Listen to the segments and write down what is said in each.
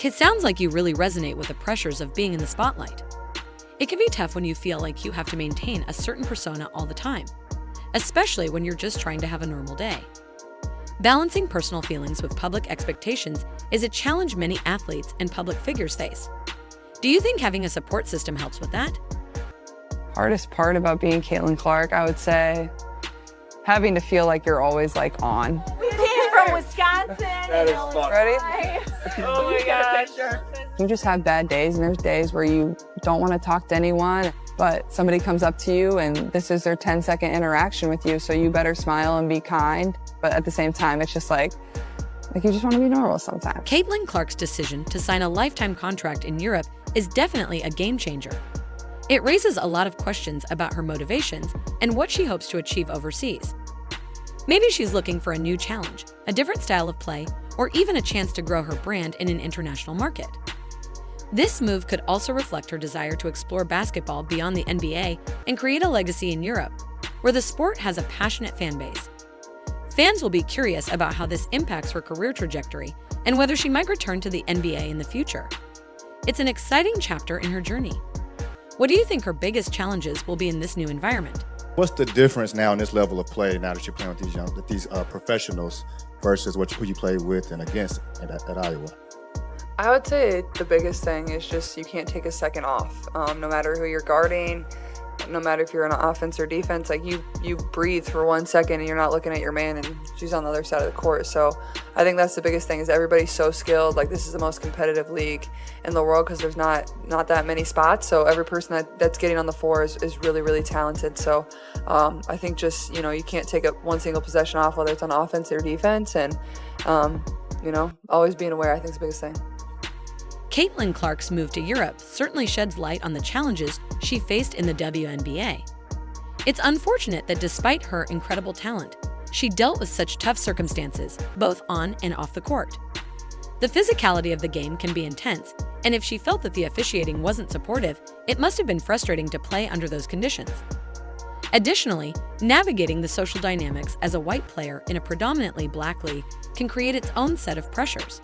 It sounds like you really resonate with the pressures of being in the spotlight. It can be tough when you feel like you have to maintain a certain persona all the time, especially when you're just trying to have a normal day. Balancing personal feelings with public expectations is a challenge many athletes and public figures face. Do you think having a support system helps with that? Hardest part about being Caitlin Clark, I would say, having to feel like you're always like on. We came from Wisconsin. That is fun. Ready? Oh my gosh. You just have bad days, and there's days where you don't want to talk to anyone, but somebody comes up to you and this is their 10-second interaction with you, so you better smile and be kind. But at the same time, it's just like you just want to be normal sometimes. Caitlin Clark's decision to sign a lifetime contract in Europe is definitely a game changer. It raises a lot of questions about her motivations and what she hopes to achieve overseas. Maybe she's looking for a new challenge, a different style of play, or even a chance to grow her brand in an international market. This move could also reflect her desire to explore basketball beyond the NBA and create a legacy in Europe, where the sport has a passionate fan base. Fans will be curious about how this impacts her career trajectory and whether she might return to the NBA in the future. It's an exciting chapter in her journey. What do you think her biggest challenges will be in this new environment? What's the difference now in this level of play now that you're playing with these professionals versus who you play with and against at Iowa? I would say the biggest thing is just you can't take a second off. No matter who you're guarding, no matter if you're on offense or defense, like you breathe for 1 second and you're not looking at your man and she's on the other side of the court. So I think that's the biggest thing is everybody's so skilled. Like this is the most competitive league in the world because there's not that many spots. So every person that's getting on the floor is really, really talented. So I think just, you can't take one single possession off, whether it's on offense or defense. And, always being aware, I think is the biggest thing. Caitlin Clark's move to Europe certainly sheds light on the challenges she faced in the WNBA. It's unfortunate that despite her incredible talent, she dealt with such tough circumstances, both on and off the court. The physicality of the game can be intense, and if she felt that the officiating wasn't supportive, it must have been frustrating to play under those conditions. Additionally, navigating the social dynamics as a white player in a predominantly black league can create its own set of pressures.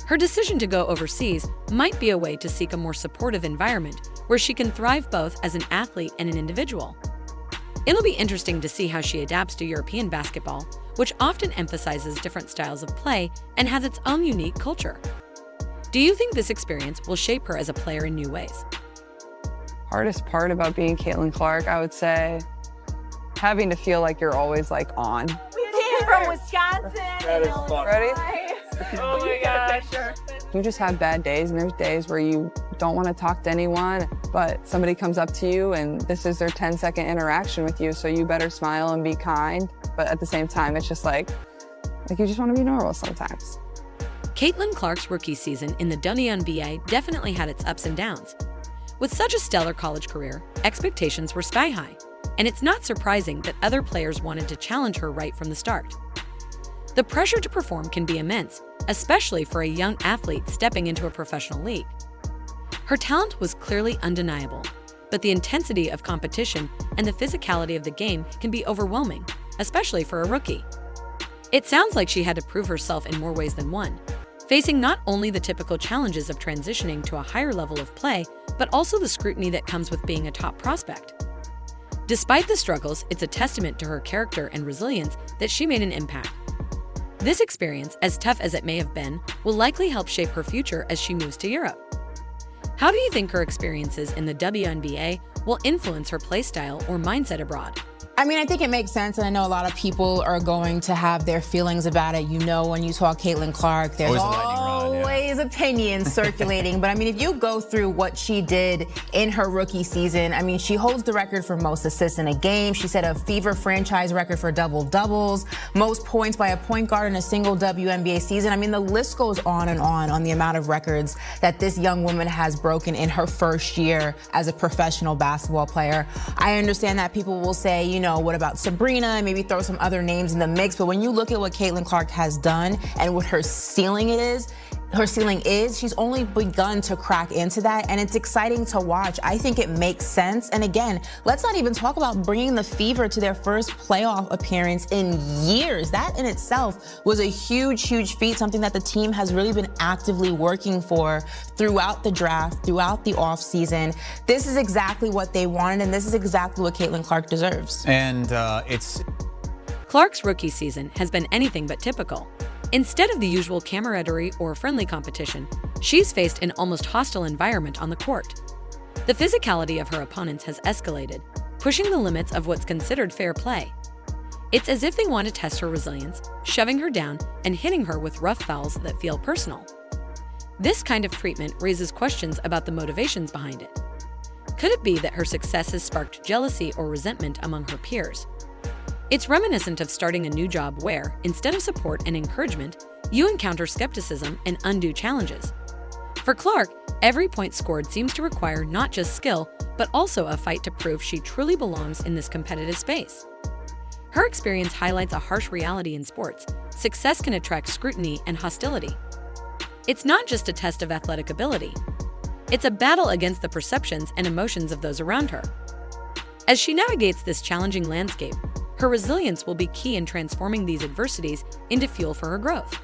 Her decision to go overseas might be a way to seek a more supportive environment where she can thrive both as an athlete and an individual. It'll be interesting to see how she adapts to European basketball, which often emphasizes different styles of play and has its own unique culture. Do you think this experience will shape her as a player in new ways? Hardest part about being Caitlin Clark, I would say, having to feel like you're always like on. We came from Wisconsin. That is fun. Ready? Oh my gosh. You just have bad days, and there's days where you don't want to talk to anyone, but somebody comes up to you and this is their 10-second interaction with you, so you better smile and be kind. But at the same time, it's just like you just want to be normal sometimes. Caitlin Clark's rookie season in the WNBA definitely had its ups and downs. With such a stellar college career, expectations were sky high, and it's not surprising that other players wanted to challenge her right from the start. The pressure to perform can be immense, especially for a young athlete stepping into a professional league. Her talent was clearly undeniable, but the intensity of competition and the physicality of the game can be overwhelming, especially for a rookie. It sounds like she had to prove herself in more ways than one, facing not only the typical challenges of transitioning to a higher level of play, but also the scrutiny that comes with being a top prospect. Despite the struggles, it's a testament to her character and resilience that she made an impact. This experience, as tough as it may have been, will likely help shape her future as she moves to Europe. How do you think her experiences in the WNBA will influence her play style or mindset abroad? I mean, I think it makes sense, and I know a lot of people are going to have their feelings about it. When you talk Caitlin Clark, there's always opinions circulating. But I mean, if you go through what she did in her rookie season, I mean, she holds the record for most assists in a game. She set a Fever franchise record for double-doubles, most points by a point guard in a single WNBA season. I mean, the list goes on the amount of records that this young woman has broken in her first year as a professional basketball player. I understand that people will say, what about Sabrina, and maybe throw some other names in the mix. But when you look at what Caitlin Clark has done and what her ceiling it is, her ceiling is. She's only begun to crack into that, and it's exciting to watch. I think it makes sense. And again, let's not even talk about bringing the Fever to their first playoff appearance in years. That in itself was a huge, huge feat, something that the team has really been actively working for throughout the draft, throughout the offseason. This is exactly what they wanted, and this is exactly what Caitlin Clark deserves. And Clark's rookie season has been anything but typical. Instead of the usual camaraderie or friendly competition, she's faced an almost hostile environment on the court. The physicality of her opponents has escalated, pushing the limits of what's considered fair play. It's as if they want to test her resilience, shoving her down and hitting her with rough fouls that feel personal. This kind of treatment raises questions about the motivations behind it. Could it be that her success has sparked jealousy or resentment among her peers? It's reminiscent of starting a new job where, instead of support and encouragement, you encounter skepticism and undue challenges. For Clark, every point scored seems to require not just skill, but also a fight to prove she truly belongs in this competitive space. Her experience highlights a harsh reality in sports. Success can attract scrutiny and hostility. It's not just a test of athletic ability. It's a battle against the perceptions and emotions of those around her. As she navigates this challenging landscape, her resilience will be key in transforming these adversities into fuel for her growth.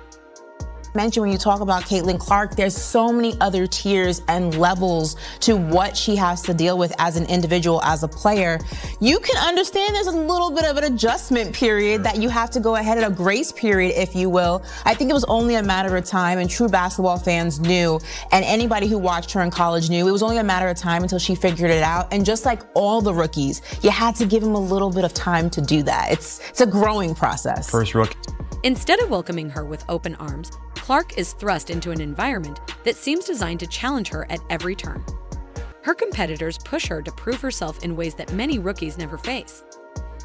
Mentioned when you talk about Caitlin Clark, there's so many other tiers and levels to what she has to deal with as an individual, as a player. You can understand there's a little bit of an adjustment period that you have to go ahead, a grace period, if you will. I think it was only a matter of time, and true basketball fans knew, and anybody who watched her in college knew, it was only a matter of time until she figured it out. And just like all the rookies, you had to give them a little bit of time to do that. It's a growing process. first rookie. Instead of welcoming her with open arms, Clark is thrust into an environment that seems designed to challenge her at every turn. Her competitors push her to prove herself in ways that many rookies never face.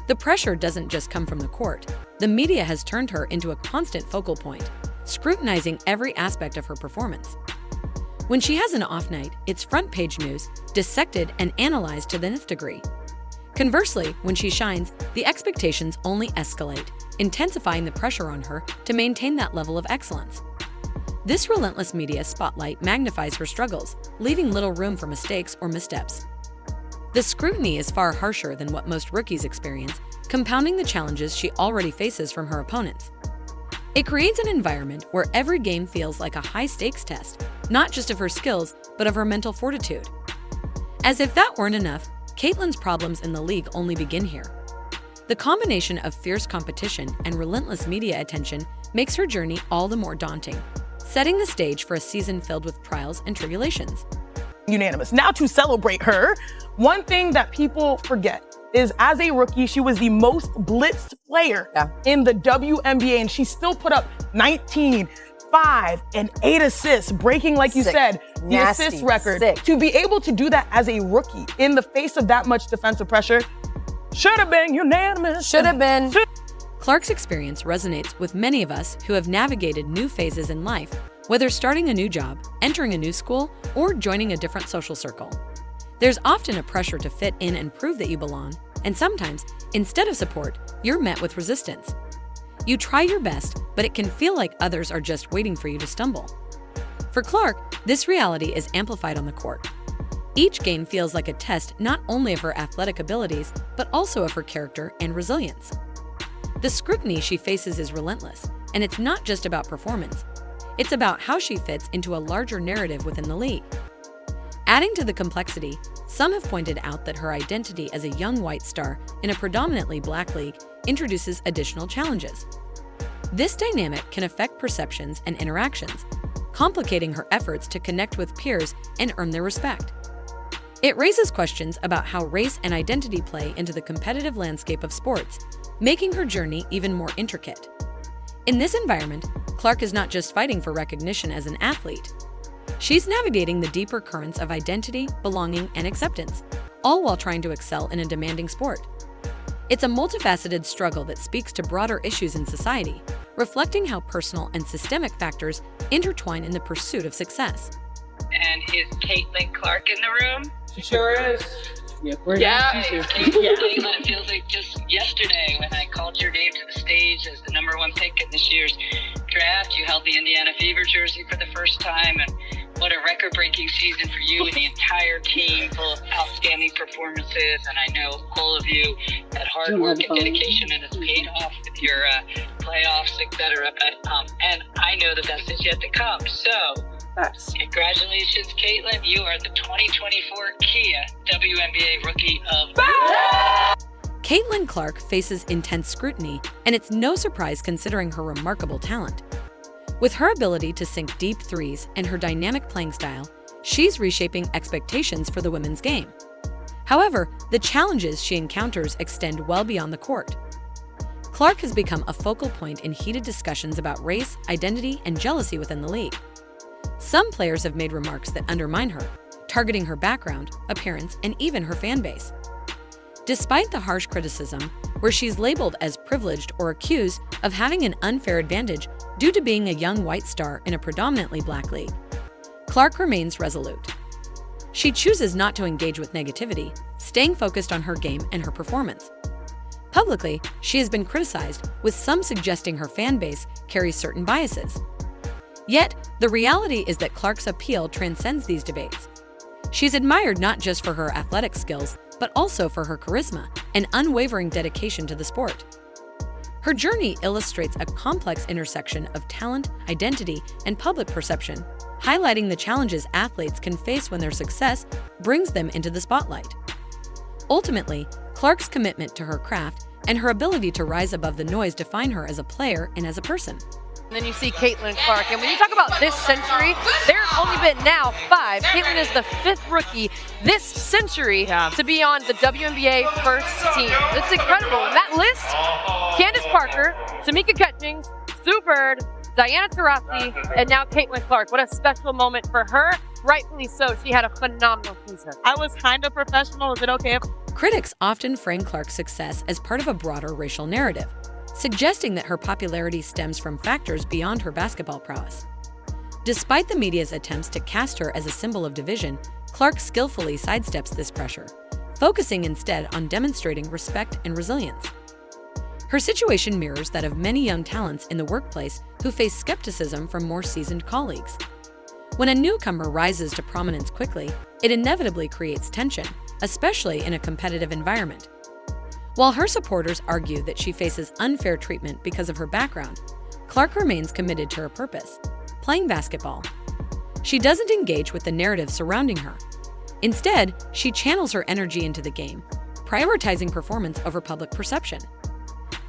The pressure doesn't just come from the court. The media has turned her into a constant focal point, scrutinizing every aspect of her performance. When she has an off night, it's front-page news, dissected and analyzed to the nth degree. Conversely, when she shines, the expectations only escalate, intensifying the pressure on her to maintain that level of excellence. This relentless media spotlight magnifies her struggles, leaving little room for mistakes or missteps. The scrutiny is far harsher than what most rookies experience, compounding the challenges she already faces from her opponents. It creates an environment where every game feels like a high-stakes test, not just of her skills, but of her mental fortitude. As if that weren't enough, Caitlin's problems in the league only begin here. The combination of fierce competition and relentless media attention makes her journey all the more daunting, setting the stage for a season filled with trials and tribulations. Unanimous. Now to celebrate her, one thing that people forget is as a rookie, she was the most blitzed player in the WNBA, and she still put up 19, 5, and 8 assists, breaking, like you said, the assist record. To be able to do that as a rookie in the face of that much defensive pressure, should have been unanimous. Should have been. Clark's experience resonates with many of us who have navigated new phases in life, whether starting a new job, entering a new school, or joining a different social circle. There's often a pressure to fit in and prove that you belong, and sometimes, instead of support, you're met with resistance. You try your best, but it can feel like others are just waiting for you to stumble. For Clark, this reality is amplified on the court. Each game feels like a test not only of her athletic abilities, but also of her character and resilience. The scrutiny she faces is relentless, and it's not just about performance. It's about how she fits into a larger narrative within the league. Adding to the complexity, some have pointed out that her identity as a young white star in a predominantly black league introduces additional challenges. This dynamic can affect perceptions and interactions, complicating her efforts to connect with peers and earn their respect. It raises questions about how race and identity play into the competitive landscape of sports, making her journey even more intricate. In this environment, Clark is not just fighting for recognition as an athlete. She's navigating the deeper currents of identity, belonging, and acceptance, all while trying to excel in a demanding sport. It's a multifaceted struggle that speaks to broader issues in society, reflecting how personal and systemic factors intertwine in the pursuit of success. And is Caitlin Clark in the room? She sure is. Yeah, Caitlin, it feels like just yesterday when I called your name to the stage as the #1 pick in this year's draft. You held the Indiana Fever jersey for the first time, and what a record-breaking season for you and the entire team, full of outstanding performances. And I know all of you had hard work and dedication, and it's paid off with your playoffs, etc. And I know the best is yet to come. So, congratulations, Caitlin. You are the 2024 Kia WNBA Rookie of the Year. Caitlin Clark faces intense scrutiny, and it's no surprise considering her remarkable talent. With her ability to sink deep threes and her dynamic playing style, she's reshaping expectations for the women's game. However, the challenges she encounters extend well beyond the court. Clark has become a focal point in heated discussions about race, identity, and jealousy within the league. Some players have made remarks that undermine her, targeting her background, appearance, and even her fan base. Despite the harsh criticism, where she's labeled as privileged or accused of having an unfair advantage due to being a young white star in a predominantly black league, Clark remains resolute. She chooses not to engage with negativity, staying focused on her game and her performance. Publicly, she has been criticized, with some suggesting her fan base carries certain biases. Yet, the reality is that Clark's appeal transcends these debates. She's admired not just for her athletic skills, but also for her charisma and unwavering dedication to the sport. Her journey illustrates a complex intersection of talent, identity, and public perception, highlighting the challenges athletes can face when their success brings them into the spotlight. Ultimately, Clark's commitment to her craft and her ability to rise above the noise define her as a player and as a person. And then you see Caitlin Clark. And when you talk about this century, there's only been now 5. Caitlin is the 5th rookie this century to be on the WNBA first team. It's incredible. And that list, Candace Parker, Tamika Catchings, Sue Bird, Diana Taurasi, and now Caitlin Clark. What a special moment for her. Rightfully so. She had a phenomenal season. I was kind of professional. Is it okay? Critics often frame Clark's success as part of a broader racial narrative, suggesting that her popularity stems from factors beyond her basketball prowess. Despite the media's attempts to cast her as a symbol of division, Clark skillfully sidesteps this pressure, focusing instead on demonstrating respect and resilience. Her situation mirrors that of many young talents in the workplace who face skepticism from more seasoned colleagues. When a newcomer rises to prominence quickly, it inevitably creates tension, especially in a competitive environment. While her supporters argue that she faces unfair treatment because of her background, Clark remains committed to her purpose, playing basketball. She doesn't engage with the narrative surrounding her. Instead, she channels her energy into the game, prioritizing performance over public perception.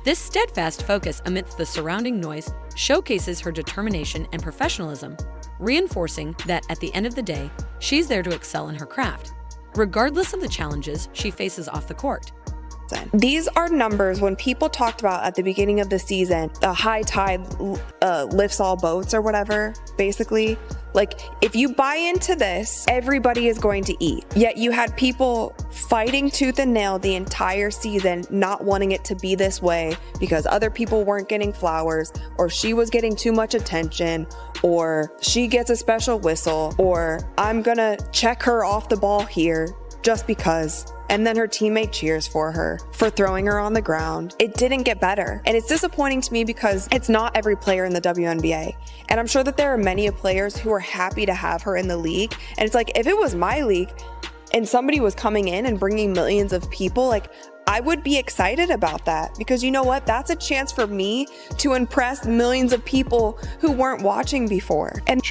This steadfast focus amidst the surrounding noise showcases her determination and professionalism, reinforcing that at the end of the day, she's there to excel in her craft, regardless of the challenges she faces off the court. These are numbers when people talked about at the beginning of the season, the high tide lifts all boats or whatever, basically. Like, if you buy into this, everybody is going to eat. Yet you had people fighting tooth and nail the entire season, not wanting it to be this way because other people weren't getting flowers, or she was getting too much attention, or she gets a special whistle, or I'm gonna check her off the ball here just because. And then her teammate cheers for her for throwing her on the ground. It didn't get better. And it's disappointing to me because it's not every player in the WNBA. And I'm sure that there are many players who are happy to have her in the league. And it's like, if it was my league and somebody was coming in and bringing millions of people, like, I would be excited about that, because you know what? That's a chance for me to impress millions of people who weren't watching before. And